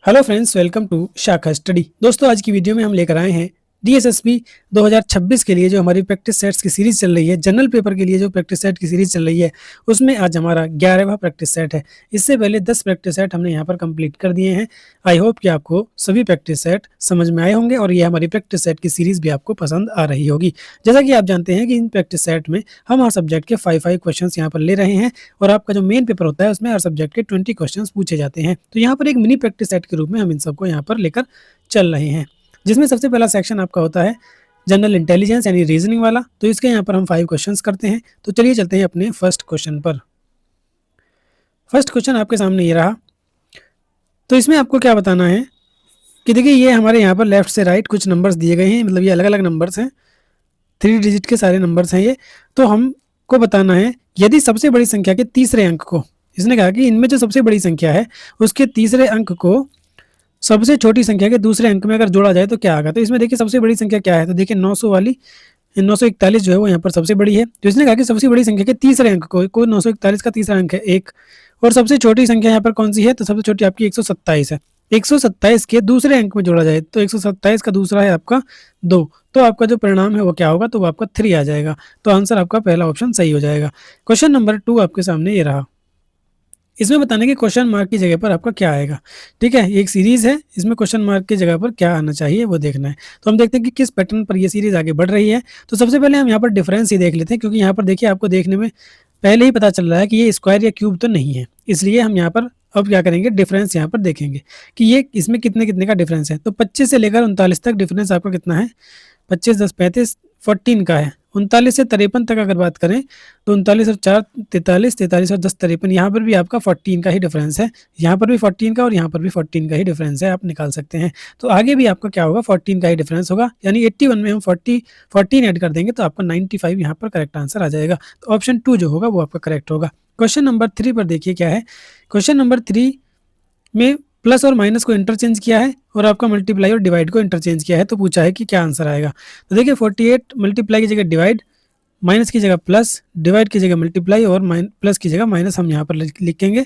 Hello friends, welcome to शाखा study. दोस्तों, आज की वीडियो में हम लेकर आए हैं डीएसएसपी 2026 के लिए जो हमारी प्रैक्टिस सेट्स की सीरीज चल रही है। जनरल पेपर के लिए जो प्रैक्टिस सेट की सीरीज चल रही है उसमें आज हमारा 11वां प्रैक्टिस सेट है। इससे पहले 10 प्रैक्टिस सेट हमने यहाँ पर कंप्लीट कर दिए हैं। आई होप कि आपको सभी प्रैक्टिस सेट समझ में आए होंगे और ये हमारी प्रैक्टिस सेट की सीरीज भी आपको पसंद आ रही होगी। जैसा कि आप जानते हैं कि इन प्रैक्टिस सेट में हम हर सब्जेक्ट के 5 क्वेश्चन यहाँ पर ले रहे हैं और आपका जो मेन पेपर होता है उसमें हर सब्जेक्ट के 20 क्वेश्चन पूछे जाते हैं। तो यहाँ पर एक मिनी प्रैक्टिस सेट के रूप में हम इन सबको यहाँ पर लेकर चल रहे हैं, जिसमें सबसे पहला सेक्शन आपका होता है जनरल इंटेलिजेंस यानी रीजनिंग वाला। तो इसके यहाँ पर हम 5 क्वेश्चंस करते हैं। तो चलिए चलते हैं अपने फर्स्ट क्वेश्चन पर। फर्स्ट क्वेश्चन आपके सामने ये रहा। तो इसमें आपको क्या बताना है कि देखिए ये हमारे यहाँ पर लेफ्ट से राइट कुछ नंबर्स दिए गए हैं, मतलब ये अलग अलग नंबर्स हैं, 3 डिजिट के सारे नंबर्स हैं ये। तो हमको बताना है यदि सबसे बड़ी संख्या के तीसरे अंक को, इसने कहा कि इनमें जो सबसे बड़ी संख्या है उसके तीसरे अंक को सबसे छोटी संख्या के दूसरे अंक में अगर जोड़ा जाए तो क्या आएगा। तो इसमें देखिए सबसे बड़ी संख्या क्या है, तो देखिए 900 वाली 941 जो है वो यहाँ पर सबसे बड़ी है। तो इसने कहा कि सबसे बड़ी संख्या के तीसरे अंक को 941 का तीसरा अंक है 1, और सबसे छोटी संख्या यहाँ पर कौन सी है, तो सबसे छोटी आपकी 127 है। 127 के दूसरे अंक में जोड़ा जाए तो 127 का दूसरा है आपका 2, तो आपका जो परिणाम है वो क्या होगा, तो वो आपका 3 आ जाएगा। तो आंसर आपका पहला ऑप्शन सही हो जाएगा। क्वेश्चन नंबर 2 आपके सामने ये रहा। इसमें बताने कि क्वेश्चन मार्क की जगह पर आपका क्या आएगा। ठीक है, ये एक सीरीज है, इसमें क्वेश्चन मार्क की जगह पर क्या आना चाहिए वो देखना है। तो हम देखते हैं कि किस पैटर्न पर ये सीरीज आगे बढ़ रही है। तो सबसे पहले हम यहाँ पर डिफरेंस ही देख लेते हैं, क्योंकि यहाँ पर देखिए आपको देखने में पहले ही पता चल रहा है कि ये स्क्वायर या क्यूब तो नहीं है। इसलिए हम यहाँ पर अब क्या करेंगे, डिफरेंस यहाँ पर देखेंगे कि ये इसमें कितने कितने का डिफरेंस है। तो 25 से लेकर 39 तक डिफरेंस आपका कितना है, 25 10 35 14 का है। 39 से 53 तक अगर बात करें तो 39 और 4 43, 43 और 10 53, यहाँ पर भी आपका 14 का ही डिफरेंस है। यहाँ पर भी 14 का और यहाँ पर भी 14 का ही डिफरेंस है, आप निकाल सकते हैं। तो आगे भी आपका क्या होगा, 14 का ही डिफरेंस होगा, यानी 81 में हम 14 ऐड कर देंगे तो आपका 95 यहाँ पर करेक्ट आंसर आ जाएगा। तो ऑप्शन 2 जो होगा वो आपका करेक्ट होगा। क्वेश्चन नंबर 3 पर देखिए क्या है। क्वेश्चन नंबर 3 में प्लस और माइनस को इंटरचेंज किया है और आपका मल्टीप्लाई और डिवाइड को इंटरचेंज किया है। तो पूछा है कि क्या आंसर आएगा। तो देखिए 48 मल्टीप्लाई की जगह डिवाइड, माइनस की जगह प्लस, डिवाइड की जगह मल्टीप्लाई और प्लस की जगह माइनस हम यहाँ पर लिखेंगे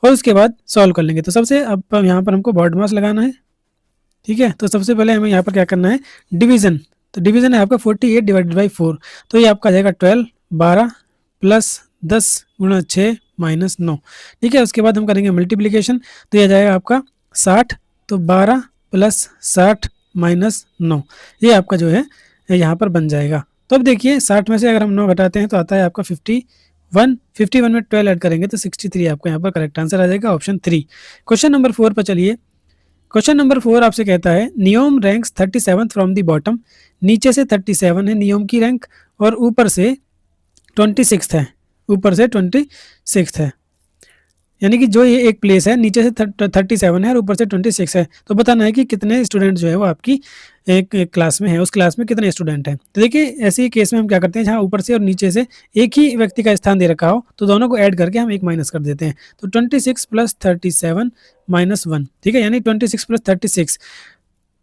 और उसके बाद सॉल्व कर लेंगे। तो सबसे अब यहाँ पर हमको बॉड मास लगाना है। ठीक है, तो सबसे पहले हमें यहाँ पर क्या करना है, डिवीजन। तो डिवीजन है आपका 48 डिवाइडेड बाई 4, तो ये आपका आ जाएगा 12 प्लस 10 गुणा 6 माइनस 9। ठीक है, उसके बाद हम करेंगे मल्टीप्लीकेशन, तो ये आ जाएगा आपका 60, तो 12 प्लस 60 माइनस 9, ये आपका जो है यहाँ पर बन जाएगा। तो अब देखिए 60 में से अगर हम 9 घटाते हैं तो आता है आपका 51, 51 में 12 ऐड करेंगे तो 63 आपको यहाँ पर करेक्ट आंसर आ जाएगा, ऑप्शन 3। क्वेश्चन नंबर 4 पर चलिए। क्वेश्चन नंबर 4 आपसे कहता है NEOM ranks 37 from the bottom, नीचे से 37 है नियोम की रैंक और ऊपर से 26 है, ऊपर से 26 है, यानी कि जो ये एक प्लेस है नीचे से 37 है और ऊपर से 26 है। तो बताना है कि कितने स्टूडेंट जो है वो आपकी एक क्लास में है, उस क्लास में कितने स्टूडेंट हैं। तो देखिए ऐसे ही केस में हम क्या करते हैं, जहाँ ऊपर से और नीचे से एक ही व्यक्ति का स्थान दे रखा हो तो दोनों को ऐड करके हम एक माइनस कर देते हैं। तो 26 प्लस 37 माइनस 1, ठीक है, यानी 26 प्लस 36।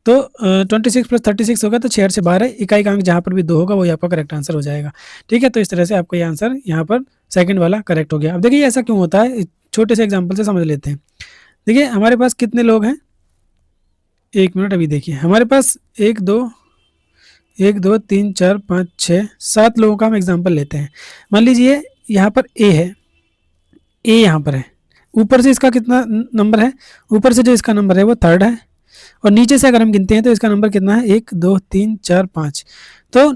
तो 26 प्लस 36 होगा तो 6 से 12, इकाई का अंक जहाँ पर भी 2 होगा वही आपका करेक्ट आंसर हो जाएगा। ठीक है, तो इस तरह से आपका ये आंसर यहाँ पर सेकंड वाला करेक्ट हो गया। अब देखिए ऐसा क्यों होता है, छोटे से एग्जांपल से समझ लेते हैं। देखिए हमारे पास कितने लोग हैं, एक मिनट, अभी देखिए हमारे पास 1 2 3 4 5 6 7 लोगों का हम एग्जांपल लेते हैं। मान लीजिए यहाँ पर ए है, ए यहाँ पर है, ऊपर से इसका कितना नंबर है, ऊपर से जो इसका नंबर है वो 3rd है और नीचे से अगर हम गिनते हैं तो इसका नंबर कितना है, 1 2 3 4 5। तो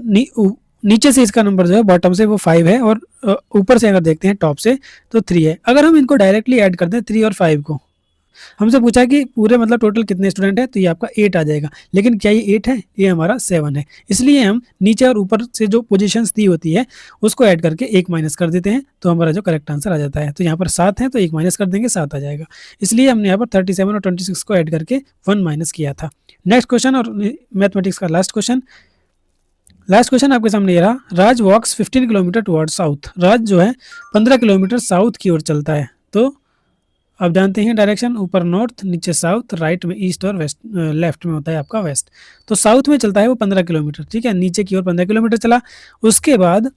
नीचे से इसका नंबर जो है बॉटम से वो 5 है और ऊपर से अगर देखते हैं टॉप से तो 3 है। अगर हम इनको डायरेक्टली ऐड कर दें 3 और 5 को, हमसे पूछा कि पूरे मतलब टोटल कितने स्टूडेंट है, तो ये आपका 8 आ जाएगा। लेकिन क्या ये 8 है, ये हमारा 7 है। इसलिए हम नीचे और ऊपर से जो पोजीशंस दी होती है उसको ऐड करके एक माइनस कर देते हैं तो हमारा जो करेक्ट आंसर आ जाता है। तो यहाँ पर 7 है तो एक माइनस कर देंगे 7 आ जाएगा। इसलिए हमने यहाँ पर 37 और 26 को ऐड करके 1 माइनस किया था। नेक्स्ट क्वेश्चन और मैथमेटिक्स का लास्ट क्वेश्चन आपके सामने ये रहा। राज वॉक्स 15 किलोमीटर टुवर्ड साउथ, राज जो है 15 किलोमीटर साउथ की ओर चलता है। तो आप जानते हैं डायरेक्शन, ऊपर नॉर्थ, नीचे साउथ, राइट में ईस्ट और वेस्ट, लेफ्ट में होता है आपका वेस्ट। तो साउथ में चलता है वो 15 किलोमीटर, ठीक है, नीचे की ओर 15 किलोमीटर चला। उसके बाद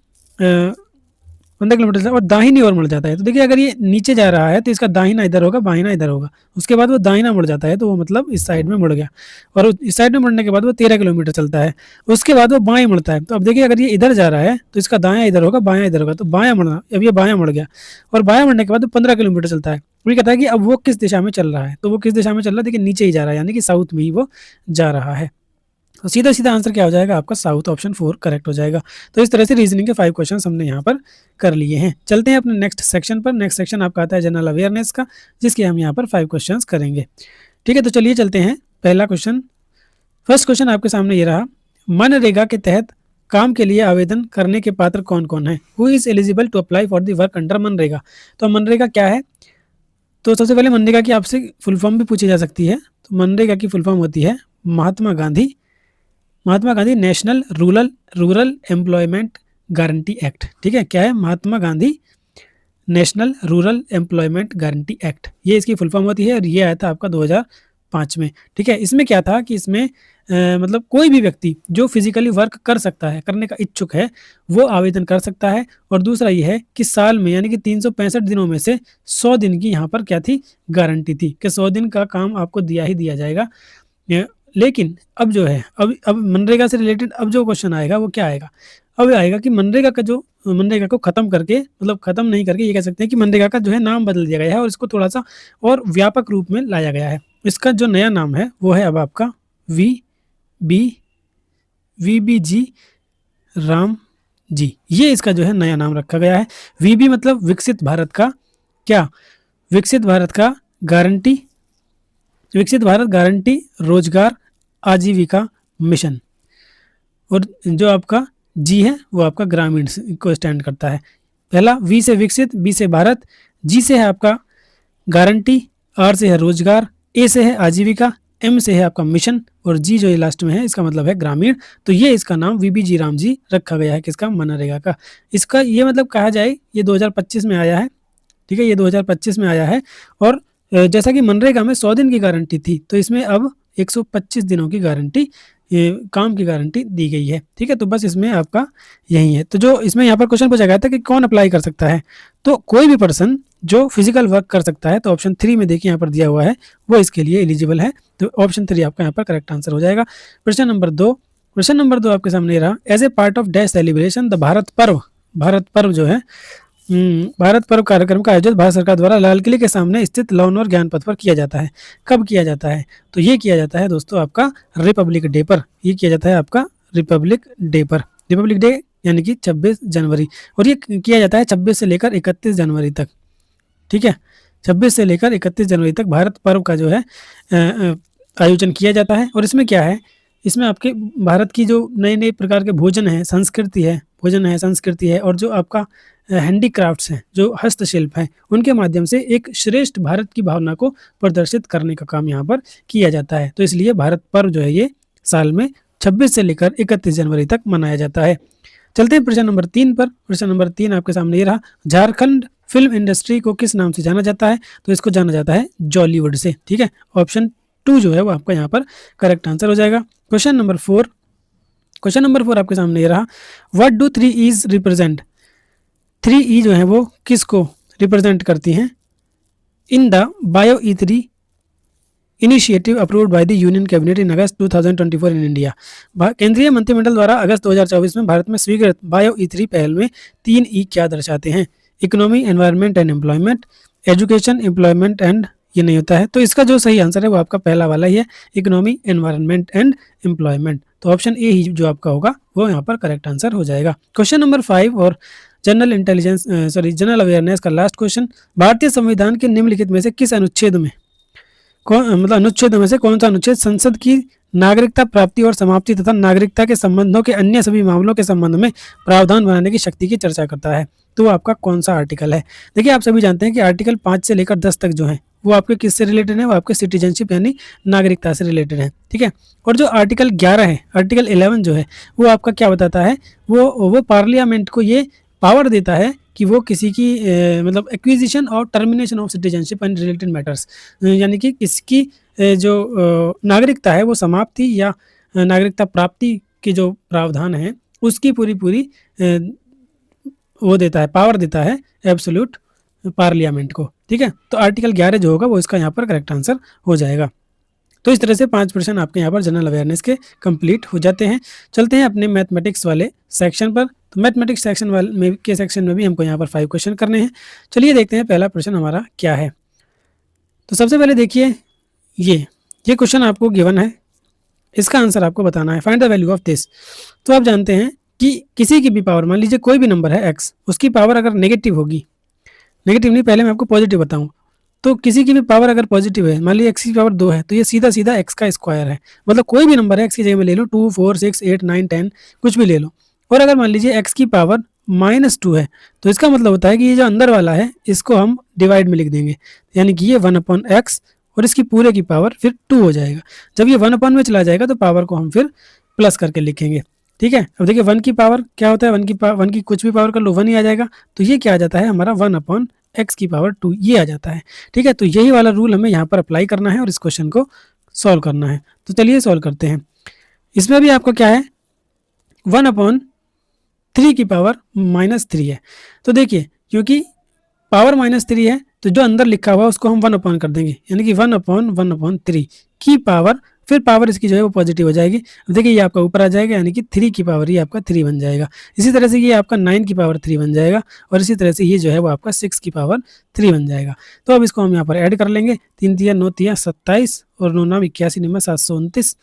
15 किलोमीटर से और दाहिनी ओर मुड़ जाता है। तो देखिए अगर ये नीचे जा रहा है तो इसका दाहिना इधर होगा, बाहिना इधर होगा। उसके बाद वो दाहिना मुड़ जाता है तो वो मतलब इस साइड में मुड़ गया, और इस साइड में मुड़ने के बाद वो 13 किलोमीटर चलता है। उसके बाद वो बाएं मुड़ता है। तो अब देखिए अगर ये इधर जा रहा है तो इसका दायां इधर होगा, बायां इधर होगा, तो बायां मुड़ना, अब ये बायां मुड़ गया और बायां मुड़ने के बाद वो 15 किलोमीटर चलता है। वो कहता है कि अब वो किस दिशा में चल रहा है, तो वो किस दिशा में चल रहा है, देखिए नीचे ही जा रहा है, यानी कि साउथ में ही वो जा रहा है। तो सीधा सीधा आंसर क्या हो जाएगा आपका, साउथ, ऑप्शन 4 करेक्ट हो जाएगा। तो इस तरह से रीजनिंग के 5 क्वेश्चन हमने यहाँ पर कर लिए हैं। चलते हैं अपने नेक्स्ट सेक्शन पर। नेक्स्ट सेक्शन आपका आता है जनरल अवेयरनेस का, जिसके हम यहाँ पर 5 क्वेश्चन करेंगे। ठीक है, तो चलिए चलते हैं। पहला क्वेश्चन, फर्स्ट क्वेश्चन आपके सामने ये रहा, मनरेगा के तहत काम के लिए आवेदन करने के पात्र कौन कौन है? Who is eligible to apply for the work under MNREGA? तो मनरेगा क्या है? तो सबसे पहले मनरेगा की आपसे फुल फॉर्म भी पूछी जा सकती है। तो मनरेगा की फुल फॉर्म होती है Mahatma Gandhi National Rural Employment Guarantee Act. ठीक है, क्या है? Mahatma Gandhi National Rural Employment Guarantee Act, ये इसकी फुल फॉर्म होती है और ये आया था आपका 2005 में। ठीक है, इसमें क्या था कि इसमें मतलब कोई भी व्यक्ति जो फिजिकली वर्क कर सकता है, करने का इच्छुक है, वो आवेदन कर सकता है। और दूसरा ये है कि साल में यानी कि 365 दिनों में से 100 दिन की यहाँ पर क्या थी, गारंटी थी कि 100 दिन का काम आपको दिया ही दिया जाएगा। लेकिन अब जो है, अब मनरेगा से रिलेटेड अब जो क्वेश्चन आएगा वो क्या आएगा, अब आएगा कि मनरेगा को खत्म करके, मतलब खत्म नहीं करके, ये कह सकते हैं कि मनरेगा का जो है नाम बदल दिया गया है और इसको थोड़ा सा और व्यापक रूप में लाया गया है। इसका जो नया नाम है वो है अब आपका वीबीजी राम जी, ये इसका जो है नया नाम रखा गया है। वीबी मतलब विकसित भारत का क्या, विकसित भारत गारंटी रोजगार आजीविका मिशन, और जो आपका जी है वो आपका ग्रामीण को स्टैंड करता है। पहला वी से विकसित, बी से भारत, जी से है आपका गारंटी, आर से है रोजगार, ए से है आजीविका, एम से है आपका मिशन, और जी जो ये लास्ट में है इसका मतलब है ग्रामीण। तो ये इसका नाम वीबीजी राम जी रखा गया है, किसका, मनरेगा का। इसका ये मतलब कहा जाए ये 2025 में आया है। ठीक है, ये 2025 में आया है। और जैसा कि मनरेगा में 100 दिन की गारंटी थी, तो इसमें अब 125 दिनों की गारंटी, ये काम की गारंटी दी गई है। ठीक है, तो बस इसमें आपका यही है। तो जो इसमें यहाँ पर क्वेश्चन पूछा गया था कि कौन अप्लाई कर सकता है, तो कोई भी पर्सन जो फिजिकल वर्क कर सकता है। तो ऑप्शन 3 में देखिए यहाँ पर दिया हुआ है, वो इसके लिए एलिजिबल है। तो ऑप्शन 3 आपका यहाँ पर करेक्ट आंसर हो जाएगा। क्वेश्चन नंबर 2 आपके सामने रहा, as a part of dash celebration the Bharat Parv जो है, भारत पर्व कार्यक्रम का आयोजन भारत सरकार द्वारा लाल किले के सामने स्थित लौन और ज्ञान पथ पर किया जाता है। कब किया जाता है? तो ये किया जाता है दोस्तों आपका रिपब्लिक डे पर। ये किया जाता है आपका रिपब्लिक डे पर, रिपब्लिक डे यानी कि 26 जनवरी, और ये किया जाता है 26 से लेकर 31 जनवरी तक। ठीक है, 26 से लेकर 31 जनवरी तक भारत पर्व का जो है आयोजन किया जाता है। और इसमें क्या है, इसमें आपके भारत की जो नए नए प्रकार के भोजन है, संस्कृति है, और जो आपका हैंडीक्राफ्ट्स हैं, जो हस्तशिल्प हैं, उनके माध्यम से एक श्रेष्ठ भारत की भावना को प्रदर्शित करने का काम यहाँ पर किया जाता है। तो इसलिए भारत पर्व जो है ये साल में 26 से लेकर 31 जनवरी तक मनाया जाता है। चलते हैं प्रश्न नंबर 3 पर। प्रश्न नंबर 3 आपके सामने ये रहा, झारखंड फिल्म इंडस्ट्री को किस नाम से जाना जाता है? तो इसको जाना जाता है जॉलीवुड से। ठीक है, ऑप्शन 2 जो है वो आपका यहाँ पर करेक्ट आंसर हो जाएगा। क्वेश्चन नंबर 4 आपके सामने ये रहा, व्हाट डू 3 ईज रिप्रेजेंट? 3 ई जो है वो किसको रिप्रेजेंट करती हैं? In the bio E3 initiative approved by the union cabinet in August 2024 in India. केंद्रीय मंत्रिमंडल द्वारा अगस्त 2024 में भारत में स्वीकृत बायो E3 पहल में 3 ई क्या दर्शाते हैं? Economy, environment and employment, education, employment and, ये नहीं होता है। तो इसका जो सही आंसर है वो आपका पहला वाला ही है, इकोनॉमी, एनवायरनमेंट एंड एम्प्लॉयमेंट। तो ऑप्शन ए ही जो आपका होगा वो यहाँ पर करेक्ट आंसर हो जाएगा। क्वेश्चन नंबर 5 और जनरल अवेयरनेस का लास्ट क्वेश्चन, भारतीय संविधान के निम्नलिखित में से किस अनुच्छेद में अनुच्छेद में से कौन सा अनुच्छेद संसद की नागरिकता प्राप्ति और समाप्ति तथा नागरिकता के संबंधों के अन्य सभी मामलों के संबंध में प्रावधान बनाने की शक्ति की चर्चा करता है? तो वो आपका कौन सा आर्टिकल है? देखिए आप सभी जानते हैं कि आर्टिकल 5 से लेकर 10 तक जो है वो आपके किससे रिलेटेड है? वो आपके सिटीजनशिप यानी नागरिकता से रिलेटेड है। ठीक है, और जो आर्टिकल 11 है, आर्टिकल 11 जो है वो आपका क्या बताता है? वो पार्लियामेंट को ये पावर देता है कि वो किसी की मतलब एक्विजिशन और termination of citizenship and related matters, यानी कि किसकी जो नागरिकता है वो समाप्ति या नागरिकता प्राप्ति के जो प्रावधान है उसकी पूरी वो देता है, पावर देता है एब्सोल्यूट पार्लियामेंट को। ठीक है, तो आर्टिकल 11 जो होगा वो इसका यहाँ पर करेक्ट आंसर हो जाएगा। तो इस तरह से 5% आपके यहाँ पर जनरल अवेयरनेस के कंप्लीट हो जाते हैं। चलते हैं अपने मैथमेटिक्स वाले सेक्शन पर। तो मैथमेटिक्स सेक्शन सेक्शन में भी हमको यहाँ पर 5 क्वेश्चन करने हैं। चलिए देखते हैं पहला प्रश्न हमारा क्या है। तो सबसे पहले देखिए ये क्वेश्चन आपको गिवन है, इसका आंसर आपको बताना है। Find the value of this. तो आप जानते हैं कि किसी की भी पावर, मान लीजिए कोई भी नंबर है x, उसकी पावर अगर नेगेटिव होगी, नेगेटिव नहीं, पहले मैं आपको पॉजिटिव बताऊं, तो किसी की भी पावर अगर पॉजिटिव है, मान लीजिए x की पावर 2 है, तो ये सीधा सीधा x का स्क्वायर है। मतलब कोई भी नंबर है x की जगह में ले लो, 2, 4, 6, 8, 9, 10 कुछ भी ले लो। और अगर मान लीजिए x की पावर -2 है, तो इसका मतलब होता है कि ये जो अंदर वाला है इसको हम डिवाइड में लिख देंगे, यानी कि ये 1/x और इसकी पूरे की पावर फिर 2 हो जाएगा। जब ये 1 में चला जाएगा तो पावर को हम फिर प्लस करके लिखेंगे। ठीक है, अब देखिए 1 की पावर क्या होता है, 1 की कुछ भी पावर कर लो 1 ही आ जाएगा, तो ये क्या आ जाता है हमारा 1/x की पावर 2 ये आ जाता है। ठीक है, तो यही वाला रूल हमें यहाँ पर अप्लाई करना है और इस क्वेश्चन को सॉल्व करना है। तो चलिए सॉल्व करते हैं। इसमें भी आपको क्या है, 1/3 की पावर -3 है। तो देखिए क्योंकि पावर -3 है तो जो अंदर लिखा हुआ है उसको हम 1 कर देंगे, यानी कि 1/1/3 की पावर, फिर पावर इसकी जो है वो पॉजिटिव हो जाएगी। अब देखिए ये आपका ऊपर आ जाएगा, यानी कि 3 की पावर ये आपका 3 बन जाएगा। इसी तरह से ये आपका 9 की पावर 3 बन जाएगा और इसी तरह से ये जो है वो आपका 6 की पावर 3 बन जाएगा। तो अब इसको हम यहाँ पर ऐड कर लेंगे, 3 तिया 9 तिया 27 और 9 9 81 9 729।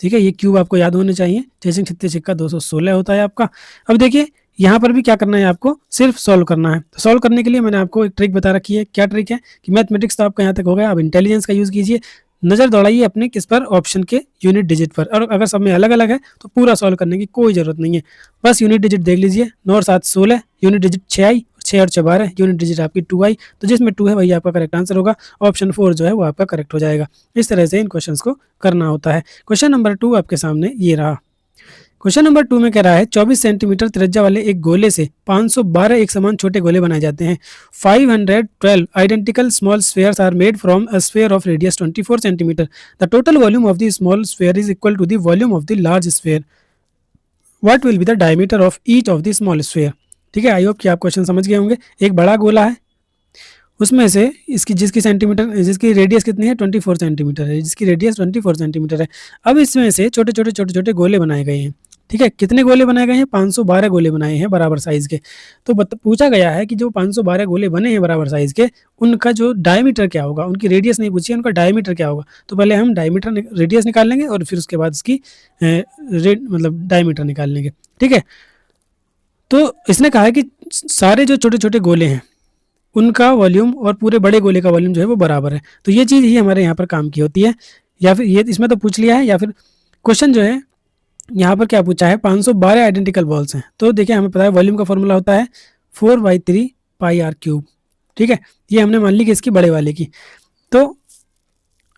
ठीक है, ये क्यूब आपको याद होने चाहिए, जैसे छित्ते छिक्का 216 होता है आपका। अब देखिए यहाँ पर भी क्या करना है, आपको सिर्फ सॉल्व करना है। तो सॉल्व करने के लिए मैंने आपको एक ट्रिक बता रखी है। क्या ट्रिक है कि मैथमेटिक्स तो आपका यहाँ तक हो गया, अब इंटेलिजेंस का यूज़ कीजिए। नज़र दौड़ाइए अपने किस पर, ऑप्शन के यूनिट डिजिट पर, और अगर सब में अलग अलग है तो पूरा सॉल्व करने की कोई ज़रूरत नहीं है। बस यूनिट डिजिट देख लीजिए, 9 और 7 16, यूनिट डिजिट 6 आई, 6 और 6 12, यूनिट डिजिट आपकी 2 आई, तो जिसमें 2 है वही आपका करेक्ट आंसर होगा। ऑप्शन 4 जो है वो आपका करेक्ट हो जाएगा। इस तरह से इन क्वेश्चन को करना होता है। क्वेश्चन नंबर 2 आपके सामने ये रहा। क्वेश्चन नंबर 2 में कह रहा है 24 सेंटीमीटर त्रिज्या वाले एक गोले से 512 एक समान छोटे गोले बनाए जाते हैं। 512 identical small spheres are made from a sphere of radius 24 centimetre. The total volume of the small sphere is equal to the volume of the large sphere. What will be the diameter of each of the small sphere. ठीक है, I hope कि आप question समझ गए होंगे। एक बड़ा गोला है, उसमें से जिसकी रेडियस कितनी है 24 सेंटीमीटर है, जिसकी रेडियस 24 सेंटीमीटर है। अब इसमें से छोटे छोटे गोले बनाए गए हैं। ठीक है, कितने गोले बनाए गए हैं, 512 गोले बनाए हैं बराबर साइज के। तो पूछा गया है कि जो 512 गोले बने हैं बराबर साइज के, उनका जो डायमीटर क्या होगा। उनकी रेडियस नहीं पूछी है, उनका डायमीटर क्या होगा। तो पहले हम रेडियस निकाल लेंगे और फिर उसके बाद उसकी मतलब डायमीटर निकाल लेंगे। ठीक है, तो इसने कहा है कि सारे जो छोटे छोटे गोले हैं उनका वॉल्यूम और पूरे बड़े गोले का वॉल्यूम जो है वो बराबर है। तो ये चीज़ ही हमारे यहाँ पर काम की होती है, या फिर ये इसमें तो पूछ लिया है, या फिर क्वेश्चन जो है यहाँ पर क्या पूछा है, 512 आइडेंटिकल बॉल्स हैं। तो देखिए हमें पता है वॉल्यूम का फॉर्मूला होता है 4/3 πr³। ठीक है, ये हमने मान ली कि इसकी बड़े वाले की। तो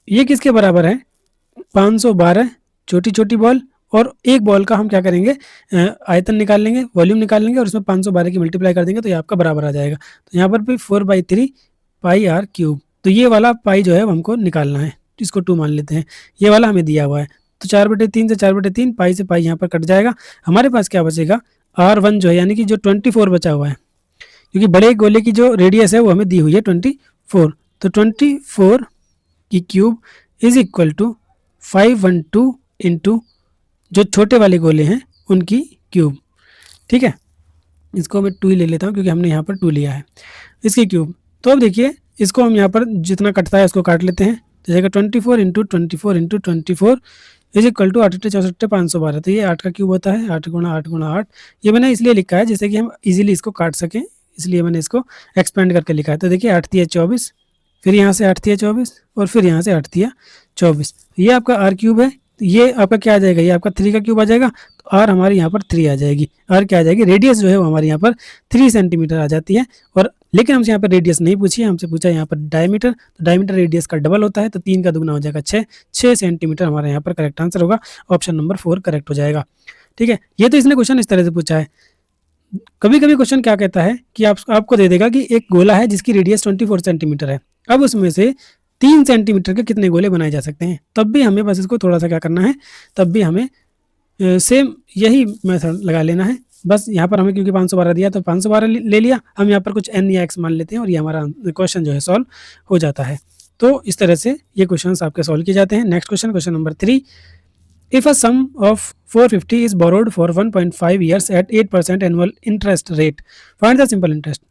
ये किसके बराबर है, 512 छोटी छोटी बॉल, और एक बॉल का हम क्या करेंगे, आयतन निकाल लेंगे, वॉल्यूम निकाल लेंगे और उसमें 512 की मल्टीप्लाई कर देंगे तो ये आपका बराबर आ जाएगा। तो यहाँ पर भी 4/3 πr³। तो ये वाला पाई जो है हमको निकालना है, इसको 2 मान लेते हैं, ये वाला हमें दिया हुआ है। तो 4/3 से 4/3, पाई से पाई यहाँ पर कट जाएगा। हमारे पास क्या बचेगा, R1 जो है, यानी कि जो 24 बचा हुआ है, क्योंकि बड़े गोले की जो रेडियस है वो हमें दी हुई है 24। तो 24 की cube is equal to 512 into जो छोटे वाले गोले हैं उनकी क्यूब। ठीक है, इसको मैं 2 ही ले लेता हूँ क्योंकि हमने यहाँ पर 2 लिया है, इसकी क्यूब। तो अब देखिए इसको हम यहाँ पर जितना कटता है उसको काट लेते हैं, तो जाएगा 24 into 24 into 24 is equal to 8 64 512। तो ये 8 का क्यूब होता है, 8 गुणा 8 गुणा 8। ये मैंने इसलिए लिखा है जैसे कि हम इजीली इसको काट सकें, इसलिए मैंने इसको एक्सपेंड करके लिखा है। तो देखिए 8 तिया 24, फिर यहाँ से 8 तिया 24 और फिर यहाँ से 8 तिया 24। ये आपका आर क्यूब है। ये आपका क्या आ जाएगा, ये आपका 3 का क्यूब आ जाएगा। तो आर हमारी यहाँ पर 3 आ जाएगी। आर क्या आ जाएगी, रेडियस जो है वो हमारे यहाँ पर 3 सेंटीमीटर आ जाती है। और लेकिन हमसे यहाँ पर रेडियस नहीं पूछी है, हमसे पूछा यहाँ पर डायमीटर। तो डायमीटर रेडियस का डबल होता है, तो 3 का दुगना हो जाएगा 6 सेंटीमीटर हमारे यहाँ पर करेक्ट आंसर होगा। ऑप्शन नंबर 4 करेक्ट हो जाएगा। ठीक है, ये तो इसने क्वेश्चन इस तरह से पूछा है। कभी कभी क्वेश्चन क्या कहता है कि आपको दे देगा कि एक गोला है जिसकी रेडियस 24 सेंटीमीटर है, अब उसमें से 3 सेंटीमीटर के कितने गोले बनाए जा सकते हैं। तब भी हमें बस इसको थोड़ा सा क्या करना है, तब भी हमें सेम यही मेथड लगा लेना है बस यहाँ पर हमें क्योंकि 512 दिया तो 512 ले लिया, हम यहाँ पर कुछ n या x मान लेते हैं और ये हमारा क्वेश्चन जो है सॉल्व हो जाता है। तो इस तरह से ये क्वेश्चंस आपके सॉल्व किए जाते हैं। Next question, question number 3, if a sum of 450 is borrowed for 1.5 years at 8% annual interest rate, find the simple interest.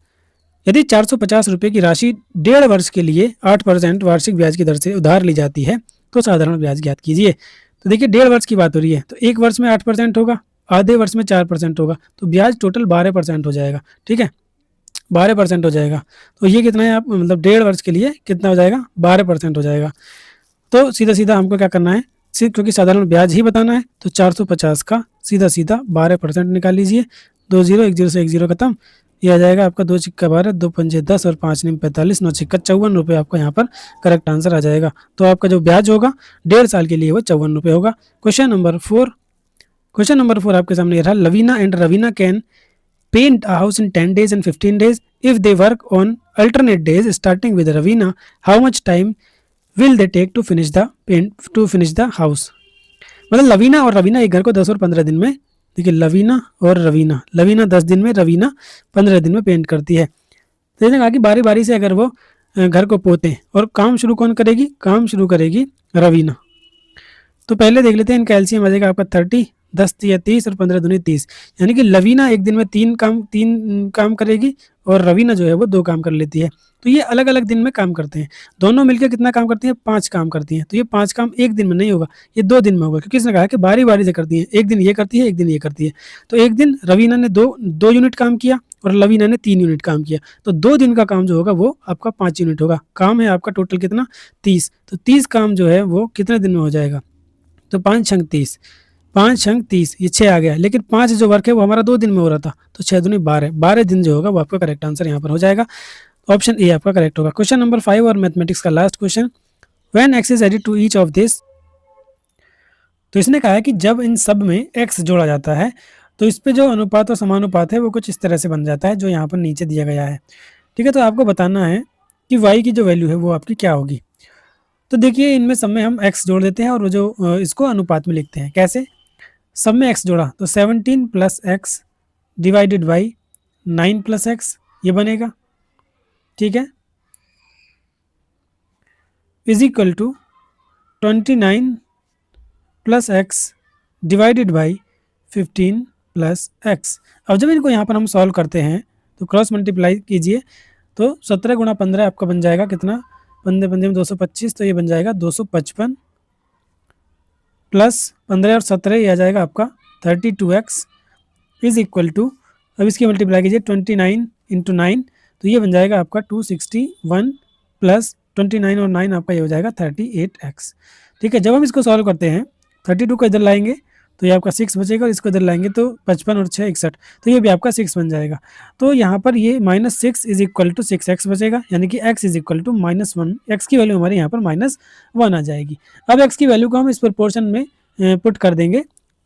यदि 450 रुपये की राशि 1.5 वर्ष के लिए 8% वार्षिक ब्याज की दर से उधार ली जाती है तो साधारण ब्याज ज्ञात कीजिए। तो देखिए 1.5 वर्ष की बात हो रही है, तो एक वर्ष में 8% होगा, आधे वर्ष में 4% होगा, तो ब्याज टोटल 12% हो जाएगा। ठीक है, 12% हो जाएगा। तो ये कितना है, आप मतलब 1.5 वर्ष के लिए कितना हो जाएगा, 12% हो जाएगा। तो सीधा सीधा हमको क्या करना है, सिर्फ क्योंकि साधारण ब्याज ही बताना है, तो 450 का सीधा सीधा 12% निकाल लीजिए। 2 0, 1 0 से 1 0 खत्म, ये आ जाएगा आपका 2 छिक्का 12, 2 पंजे 10 और 5 निम 45, 9 छिक्का 54 रुपये आपका यहाँ पर करेक्ट आंसर आ जाएगा। तो आपका जो ब्याज होगा 1.5 साल के लिए वो 54 रुपये होगा। क्वेश्चन नंबर 4, क्वेश्चन नंबर 4 आपके सामने ये रहा, Lavina and Raveena can paint a house in 10 days and 15 days. If they work on alternate days starting with Ravina, how much time will they take to finish the house? मतलब लवीना और रवीना एक घर को 10 और 15 दिन में, देखिए लवीना और रवीना, लवीना 10 दिन में, रवीना 15 दिन में पेंट करती है। तो इसने कहा कि बारी बारी से अगर वो घर को पोते और काम शुरू कौन करेगी, काम शुरू करेगी रवीना। तो पहले देख लेते हैं इनका एलसीएम आ जाएगा आपका 30, 10 या 30 और 15 दूनी 30, यानी कि लवीना एक दिन में तीन काम करेगी और रवीना जो है वो 2 काम कर लेती है। तो ये अलग अलग दिन में काम करते हैं, दोनों मिलकर कितना काम करती हैं, 5 काम करती हैं। तो ये 5 काम एक दिन में नहीं होगा, ये 2 दिन में होगा, क्योंकि इसने कहा कि बारी बारी से करती है, एक दिन ये करती है, एक दिन ये करती है। तो एक दिन रवीना ने 2 यूनिट काम किया और लवीना ने 3 यूनिट काम किया, तो 2 दिन का काम जो होगा वो आपका 5 यूनिट होगा। काम है आपका टोटल कितना, 30। तो 30 काम जो है वो कितने दिन में हो जाएगा, तो 5 छंग 30, 5 छंग 30, ये 6 आ गया। लेकिन 5 जो वर्क है वो हमारा 2 दिन में हो रहा था, तो 6 दूनी 12, 12 दिन जो होगा वो आपका करेक्ट आंसर यहाँ पर हो जाएगा। ऑप्शन ए आपका करेक्ट होगा। क्वेश्चन नंबर 5 और मैथमेटिक्स का last question, when x is added to each of this. तो इसने कहा है कि जब इन सब में एक्स जोड़ा जाता है तो इस पे जो अनुपात और समानुपात है वो कुछ इस तरह से बन जाता है जो यहाँ पर नीचे दिया गया है। ठीक है, तो आपको बताना है कि वाई की जो वैल्यू है वो आपकी क्या होगी। तो देखिए इनमें सब में हम x जोड़ देते हैं और वो जो इसको अनुपात में लिखते हैं। कैसे, सब में x जोड़ा तो 17 plus x divided by 9 plus x, ये बनेगा। ठीक है, is equal to 29 plus x divided by 15 plus x. अब जब इनको यहाँ पर हम सॉल्व करते हैं तो क्रॉस मल्टीप्लाई कीजिए, तो 17 गुणा 15 आपका बन जाएगा कितना, 15 15 में 225, तो ये बन जाएगा 255 प्लस 15 और 17 ये आ जाएगा आपका 32x इज इक्वल टू, अब इसकी मल्टीप्लाई कीजिए 29 इंटू 9, तो ये बन जाएगा आपका 261 प्लस 29 और 9 आपका ये हो जाएगा 38x। ठीक है, जब हम इसको सॉल्व करते हैं 32 को इधर लाएंगे तो ये आपका 6 बचेगा और इसको इधर लाएंगे तो 55 और 6 61, तो ये भी आपका 6 बन जाएगा। तो यहाँ पर ये -6 इज इक्वल टू 6x बचेगा, यानी कि x is equal to -1, x की वैल्यू हमारे यहाँ पर -1 आ जाएगी। अब x की वैल्यू को हम इस प्रोपोर्शन में पुट कर देंगे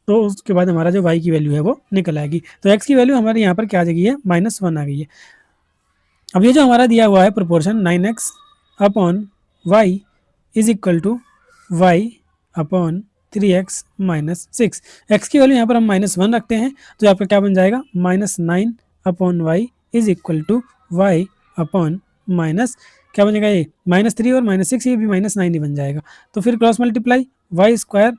तो उसके बाद हमारा जो y की वैल्यू है वो निकल आएगी। तो x की वैल्यू हमारे यहाँ पर क्या आ गई है, -1 आ गई है। अब ये जो हमारा दिया हुआ है proportion 9x upon y is equal to y upon 3x minus 6, x की वैल्यू यहाँ पर हम -1 रखते हैं तो आपका क्या बन जाएगा, -9 upon y is equal to y upon minus क्या बनेगा, ये -3 और -6, ये भी -9 ही बन जाएगा। तो फिर cross multiply y square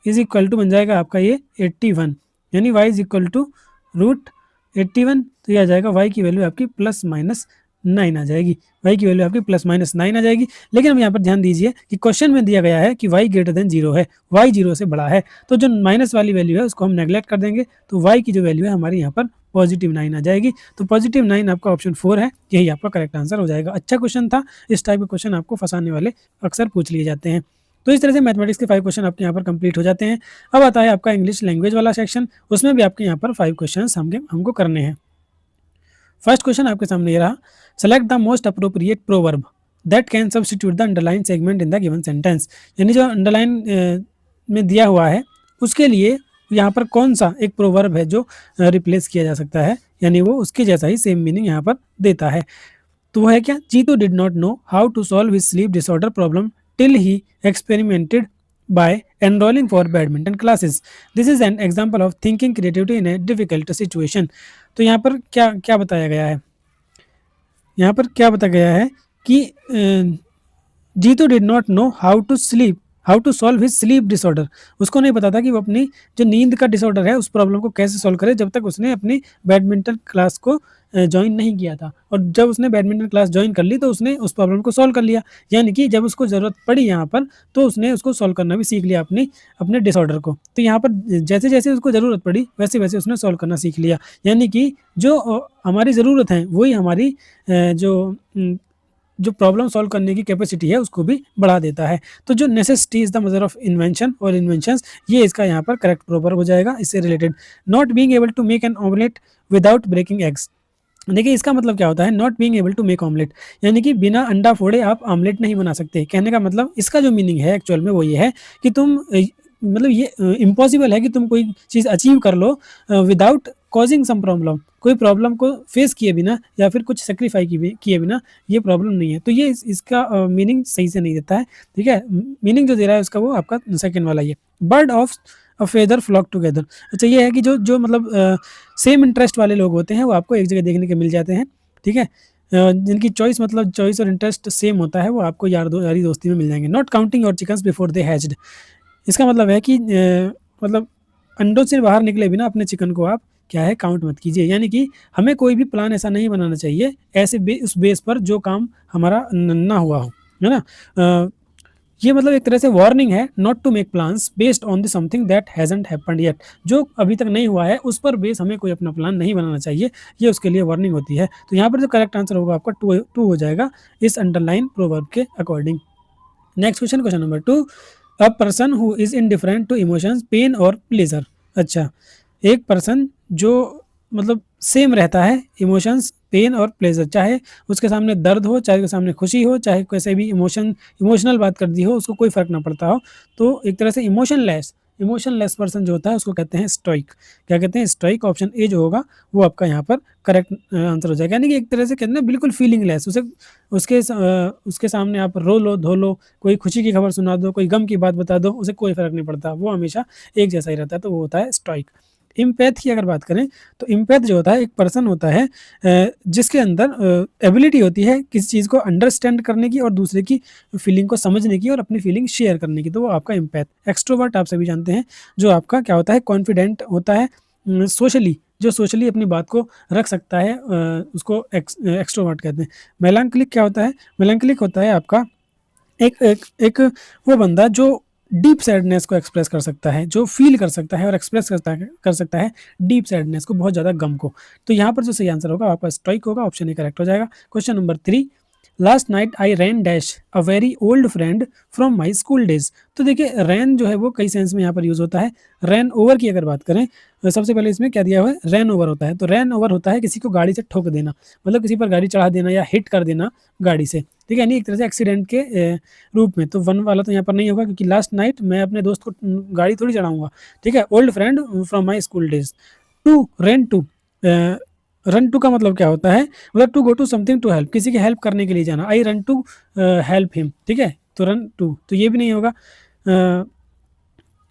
is equal to बन जाएगा आपका ये 81, यानी वाई इज इक्वल टू √81, तो ये आ जाएगा वाई की वैल्यू आपकी +-9 आ जाएगी, वाई की वैल्यू आपकी +-9 आ जाएगी। लेकिन अब यहाँ पर ध्यान दीजिए कि क्वेश्चन में दिया गया है कि y ग्रेटर देन 0 है, y 0 से बड़ा है, तो जो माइनस वाली वैल्यू है उसको हम नेगलेक्ट कर देंगे, तो y की जो वैल्यू है हमारी यहाँ पर +9 आ जाएगी। तो +9 आपका ऑप्शन 4 है, यही आपका करेक्ट आंसर हो जाएगा। अच्छा क्वेश्चन था, इस टाइप के क्वेश्चन आपको फंसाने वाले अक्सर पूछ लिए जाते हैं। तो इस तरह से मैथमेटिक्स के 5 क्वेश्चन आपके यहाँ पर कंप्लीट हो जाते हैं। अब आता है आपका इंग्लिश लैंग्वेज वाला सेक्शन, उसमें भी आपके यहाँ पर 5 क्वेश्चन हमको करने हैं। फर्स्ट क्वेश्चन आपके सामने ये रहा, select the most appropriate proverb that can substitute the underline segment in the given sentence, यानी जो अंडरलाइन में दिया हुआ है उसके लिए यहाँ पर कौन सा एक प्रोवर्ब है जो रिप्लेस किया जा सकता है, यानी वो उसके जैसा ही सेम मीनिंग यहाँ पर देता है। तो वो है क्या, Jeetu did not know how to solve his sleep disorder problem till he experimented by enrolling for badminton classes. This is an example of thinking creativity in a difficult situation. तो यहाँ पर क्या क्या बताया गया है, यहाँ पर क्या बताया गया है कि Jeetu did not know how to solve his sleep disorder. उसको नहीं पता था कि वो अपनी जो नींद का डिसऑर्डर है उस प्रॉब्लम को कैसे सॉल्व करे जब तक उसने अपनी बैडमिंटन क्लास को ज्वाइन नहीं किया था। और जब उसने बैडमिंटन क्लास ज्वाइन कर ली तो उसने उस प्रॉब्लम को सॉल्व कर लिया, यानी कि जब उसको ज़रूरत पड़ी यहाँ पर तो उसने उसको सॉल्व करना भी सीख लिया अपनी अपने डिसऑर्डर को। तो यहाँ पर जैसे जैसे उसको ज़रूरत पड़ी वैसे वैसे उसने सॉल्व करना सीख लिया, यानी कि जो हमारी ज़रूरत है वही हमारी जो प्रॉब्लम सॉल्व करने की कैपेसिटी है उसको भी बढ़ा देता है। तो जो necessity is the mother of invention और इन्वेंशंस, ये इसका यहाँ पर करेक्ट प्रॉपर हो जाएगा इससे related. Not being able to make an omelette without breaking eggs. देखिए इसका मतलब क्या होता है, not being able to make omelette, यानी कि बिना अंडा फोड़े आप ऑमलेट नहीं बना सकते। कहने का मतलब इसका जो मीनिंग है एक्चुअल में वो ये है कि तुम मतलब ये इम्पॉसिबल है कि तुम कोई चीज़ अचीव कर लो विदाउट कॉजिंग सम प्रॉब्लम, कोई प्रॉब्लम को फेस किए बिना या फिर कुछ सेक्रीफाई किए बिना ये प्रॉब्लम नहीं है। तो ये इसका मीनिंग सही से नहीं देता है, ठीक है। मीनिंग जो दे रहा है उसका वो आपका सेकंड वाला ये, bird of a feather flock together. अच्छा ये है कि जो जो मतलब सेम इंटरेस्ट वाले लोग होते हैं वो आपको एक जगह देखने के मिल जाते हैं, ठीक है। जिनकी चॉइस मतलब चॉइस और इंटरेस्ट सेम होता है वो आपको यारी दोस्ती में मिल जाएंगे। Not counting your chickens before they hatched. इसका मतलब है कि मतलब अंडों से बाहर निकले बिना अपने चिकन को आप क्या है काउंट मत कीजिए, यानी कि हमें कोई भी प्लान ऐसा नहीं बनाना चाहिए ऐसे उस बेस पर जो काम हमारा ना हुआ हो, है ना। ये मतलब एक तरह से वार्निंग है, not to make plans based on the something that hasn't happened yet. जो अभी तक नहीं हुआ है उस पर बेस हमें कोई अपना प्लान नहीं बनाना चाहिए, ये उसके लिए वार्निंग होती है। तो यहाँ पर जो करेक्ट आंसर होगा आपका टू हो जाएगा इस अंडरलाइन प्रोवर्ब के according. Next question, question number 2, a person who is indifferent to emotions pain और प्लेजर। अच्छा, एक पर्सन जो मतलब सेम रहता है इमोशंस पेन और प्लेजर, चाहे उसके सामने दर्द हो चाहे उसके सामने खुशी हो चाहे कैसे भी इमोशनल बात कर दी हो उसको कोई फर्क ना पड़ता हो। तो एक तरह से इमोशनलेस पर्सन जो होता है उसको कहते हैं स्टोइक। क्या कहते हैं, स्टोइक। ऑप्शन ए जो होगा वो आपका यहाँ पर करेक्ट आंसर हो जाएगा, यानी कि एक तरह से कहते हैं बिल्कुल फीलिंगलेस। उसके सामने आप रो लो धो लो, कोई खुशी की खबर सुना दो, कोई गम की बात बता दो, उसे कोई फर्क नहीं पड़ता, वो हमेशा एक जैसा ही रहता है, तो वो होता है स्टोइक। इम्पैथ की अगर बात करें तो इम्पैथ जो होता है एक पर्सन होता है जिसके अंदर एबिलिटी होती है किसी चीज़ को अंडरस्टैंड करने की और दूसरे की फीलिंग को समझने की और अपनी फीलिंग शेयर करने की, तो वो आपका इम्पैथ। एक्सट्रोवर्ट आप सभी जानते हैं जो आपका क्या होता है, कॉन्फिडेंट होता है, सोशली जो सोशली अपनी बात को रख सकता है, उसको एक्सट्रोवर्ट कहते हैं। मेलांकलिक क्या होता है, मेलांकलिक होता है आपका एक एक एक वो बंदा जो डीप सैडनेस को एक्सप्रेस कर सकता है, जो फील कर सकता है और एक्सप्रेस कर सकता है डीप सैडनेस को, बहुत ज़्यादा गम को। तो यहाँ पर जो सही आंसर होगा आपका स्ट्राइक होगा, ऑप्शन ए करेक्ट हो जाएगा। Question number 3, last night I ran dash a very old friend from my school days. तो देखिए रैन जो है वो कई सेंस में यहाँ पर यूज़ होता है। रैन ओवर की अगर बात करें तो सबसे पहले इसमें क्या दिया हुआ है, रैन ओवर होता है। तो रैन ओवर होता है किसी को गाड़ी से ठोक देना, मतलब किसी पर गाड़ी चढ़ा देना या हिट कर देना गाड़ी से, ठीक है, यानी एक तरह से एक्सीडेंट के रूप में। तो वन वाला तो यहाँ पर नहीं होगा क्योंकि लास्ट नाइट मैं अपने दोस्त को गाड़ी थोड़ी चढ़ाऊंगा, ठीक है। Old friend from my school days. To run to, run to का मतलब क्या होता है, मतलब to go to something to help, किसी की हेल्प करने के लिए जाना। I run to help him, ठीक है, तो रन टू तो ये भी नहीं होगा।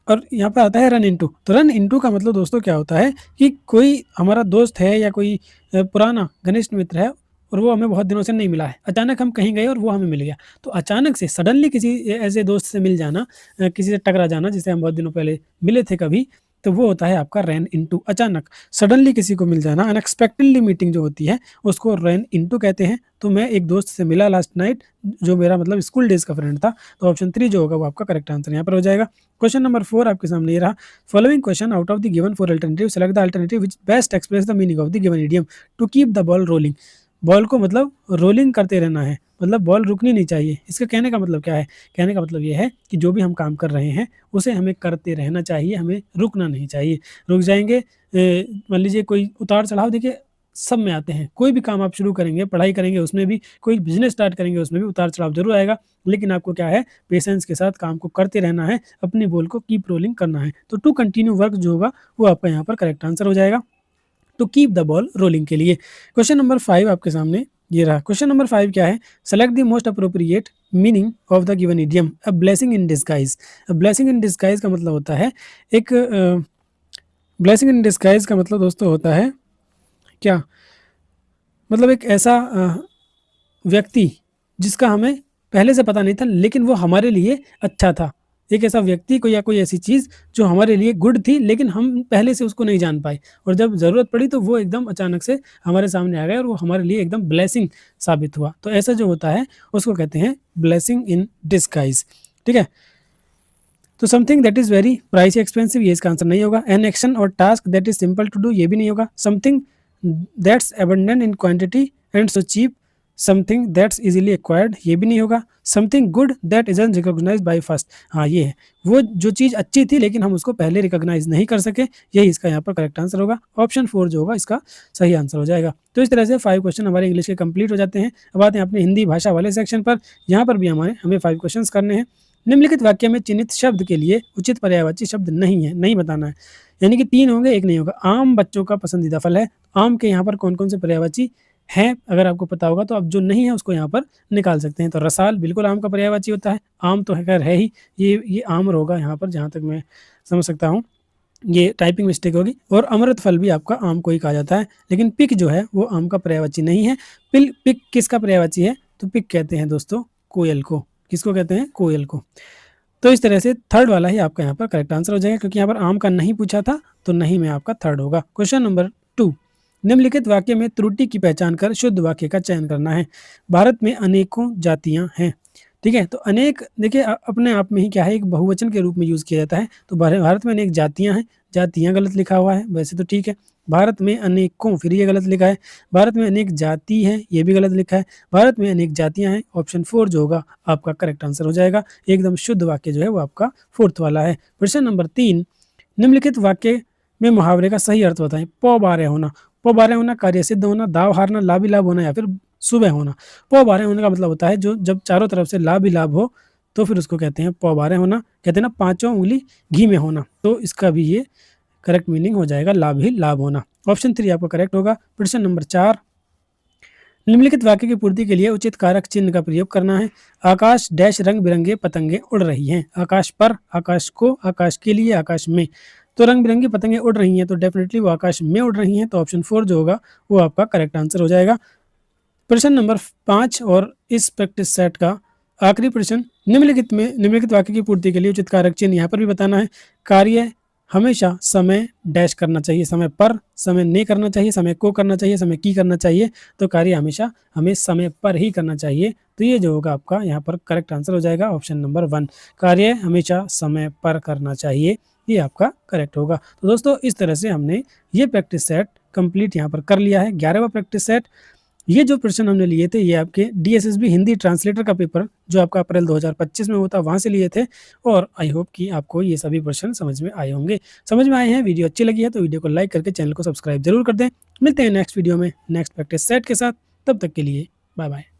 और यहाँ पर आता है रन इनटू। तो रन इनटू का मतलब दोस्तों क्या होता है कि कोई हमारा दोस्त है या कोई पुराना घनिष्ठ मित्र है और वो हमें बहुत दिनों से नहीं मिला है, अचानक हम कहीं गए और वो हमें मिल गया। तो अचानक से सडनली किसी ऐसे दोस्त से मिल जाना, किसी से टकरा जाना जिससे हम बहुत दिनों पहले मिले थे कभी, तो वो होता है आपका रैन इनटू। अचानक सडनली किसी को मिल जाना, अनएक्सपेक्टेडली मीटिंग जो होती है उसको रैन इनटू कहते हैं। तो मैं एक दोस्त से मिला लास्ट नाइट जो मेरा मतलब स्कूल डेज का फ्रेंड था, तो ऑप्शन 3 जो होगा वो आपका करेक्ट आंसर यहाँ पर हो जाएगा। क्वेश्चन नंबर 4 आपके सामने ये रहा, following question out of the given 4 alternative select the alternative which best express the meaning of the given idiom. To keep the ball rolling, ball को मतलब रोलिंग करते रहना है, मतलब बॉल रुकनी नहीं चाहिए। इसका कहने का मतलब क्या है, कहने का मतलब ये है कि जो भी हम काम कर रहे हैं उसे हमें करते रहना चाहिए, हमें रुकना नहीं चाहिए। रुक जाएंगे, मान लीजिए कोई उतार चढ़ाव देखिए सब में आते हैं, कोई भी काम आप शुरू करेंगे, पढ़ाई करेंगे उसमें भी, कोई बिजनेस स्टार्ट करेंगे उसमें भी उतार चढ़ाव जरूर आएगा, लेकिन आपको क्या है पेशेंस के साथ काम को करते रहना है, अपनी बॉल को कीप रोलिंग करना है। तो टू कंटिन्यू वर्क जो होगा वो आपका यहाँ पर करेक्ट आंसर हो जाएगा, to keep the ball rolling के लिए। क्वेश्चन नंबर 5 आपके सामने ये रहा। क्वेश्चन नंबर 5 क्या है, select the most appropriate meaning of the given idiom a blessing in disguise. A blessing in disguise का मतलब होता है एक ब्लेसिंग इन डिस्गाइज का मतलब दोस्तों होता है क्या, मतलब एक ऐसा व्यक्ति जिसका हमें पहले से पता नहीं था लेकिन वो हमारे लिए अच्छा था। एक ऐसा व्यक्ति को या कोई ऐसी चीज़ जो हमारे लिए गुड थी लेकिन हम पहले से उसको नहीं जान पाए, और जब ज़रूरत पड़ी तो वो एकदम अचानक से हमारे सामने आ गया और वो हमारे लिए एकदम ब्लेसिंग साबित हुआ। तो ऐसा जो होता है उसको कहते हैं ब्लेसिंग इन डिस्गाइज। ठीक है, तो something that is very price expensive, ये इसका आंसर नहीं होगा। एन एक्शन और task that is simple to do, ये भी नहीं होगा। Something that's abundant in quantity and so cheap, something that's easily acquired, ये भी नहीं होगा। Something good that isn't recognized by first, हाँ ये है वो जो चीज़ अच्छी थी लेकिन हम उसको पहले रिकॉग्नाइज नहीं कर सके, यही इसका यहाँ पर करेक्ट आंसर होगा। ऑप्शन 4 जो होगा इसका सही आंसर हो जाएगा। तो इस तरह से 5 क्वेश्चन हमारे इंग्लिश के कंप्लीट हो जाते हैं। अब आते हैं अपने हिंदी भाषा वाले सेक्शन पर। यहाँ पर भी हमें 5 क्वेश्चन करने हैं। निम्नलिखित वाक्य में चिन्हित शब्द के लिए उचित पर्यायवाची शब्द नहीं है, नहीं बताना है, यानी कि 3 होंगे, एक नहीं होगा। आम बच्चों का पसंदीदा फल है, आम के यहाँ पर कौन कौन से पर्यायवाची हैं अगर आपको पता होगा तो आप जो नहीं है उसको यहाँ पर निकाल सकते हैं। तो रसाल बिल्कुल आम का पर्यायवाची होता है, आम तो खैर है ही, ये आम होगा यहाँ पर जहाँ तक मैं समझ सकता हूँ, ये टाइपिंग मिस्टेक होगी। और अमृत फल भी आपका आम को ही कहा जाता है, लेकिन पिक जो है वो आम का पर्यायवाची नहीं है। पिक किसका पर्यायवाची है, तो पिक कहते हैं दोस्तों कोयल को। किसको कहते हैं, कोयल को। तो इस तरह से थर्ड वाला ही आपका यहाँ पर करेक्ट आंसर हो जाएगा, क्योंकि यहाँ पर आम का नहीं पूछा था तो नहीं में आपका थर्ड होगा। क्वेश्चन नंबर 2, निम्नलिखित वाक्य में त्रुटि की पहचान कर शुद्ध वाक्य का चयन करना है। भारत में अनेकों जातियां हैं। ठीक है, तो अनेक देखिए अपने आप में ही क्या है, एक बहुवचन के रूप में यूज किया जाता है। तो भारत में अनेक जातियां हैं, जातियां गलत लिखा हुआ है, वैसे तो ठीक है। भारत में अनेकों, फिर ये गलत लिखा है। भारत में अनेक जाति है, ये भी गलत लिखा है। भारत में अनेक जातियां हैं, ऑप्शन 4 जो होगा आपका करेक्ट आंसर हो जाएगा। एकदम शुद्ध वाक्य जो है वो आपका 4th वाला है। प्रश्न नंबर 3, निम्नलिखित वाक्य में मुहावरे का सही अर्थ बताएं। पौ बारह होना, पौ बारह होना, कार्य सिद्ध होना, दाव हारना, लाभ ही लाभ होना, या फिर सुबह होना। पौ बारह होने का मतलब होता है जो जब चारों तरफ से लाभ ही लाभ हो तो फिर उसको कहते हैं पौ बारह होना। कहते हैं ना पांचों उंगली घी में होना, तो इसका भी ये करेक्ट मीनिंग हो जाएगा लाभ ही लाभ होना। ऑप्शन 3 आपका करेक्ट होगा। प्रश्न नंबर 4, निम्नलिखित वाक्य की पूर्ति के लिए उचित कारक चिन्ह का प्रयोग करना है। आकाश डैश रंग बिरंगे पतंगे उड़ रही हैं। आकाश पर, आकाश को, आकाश के लिए, आकाश में। तो रंग बिरंगी पतंगे उड़ रही हैं तो डेफिनेटली वो आकाश में उड़ रही हैं, तो ऑप्शन 4 जो होगा वो आपका करेक्ट आंसर हो जाएगा। प्रश्न नंबर 5 और इस प्रैक्टिस सेट का आखिरी प्रश्न, निम्नलिखित वाक्य की पूर्ति के लिए उचित कारक चिन्ह यहाँ पर भी बताना है। कार्य हमेशा समय डैश करना चाहिए, समय पर, समय ने करना चाहिए, समय को करना चाहिए, समय की करना चाहिए। तो कार्य हमेशा हमें समय पर ही करना चाहिए, तो ये जो होगा आपका यहाँ पर करेक्ट आंसर हो जाएगा ऑप्शन नंबर 1। कार्य हमेशा समय पर करना चाहिए, ये आपका करेक्ट होगा। तो दोस्तों इस तरह से हमने ये प्रैक्टिस सेट कंप्लीट यहाँ पर कर लिया है, 11वां प्रैक्टिस सेट। ये जो प्रश्न हमने लिए थे ये आपके DSSB हिंदी ट्रांसलेटर का पेपर जो आपका अप्रैल 2025 में होता वहाँ से लिए थे, और आई होप कि आपको ये सभी प्रश्न समझ में आए होंगे। समझ में आए हैं, वीडियो अच्छी लगी है तो वीडियो को लाइक करके चैनल को सब्सक्राइब जरूर कर दें। मिलते हैं नेक्स्ट वीडियो में नेक्स्ट प्रैक्टिस सेट के साथ, तब तक के लिए बाय बाय।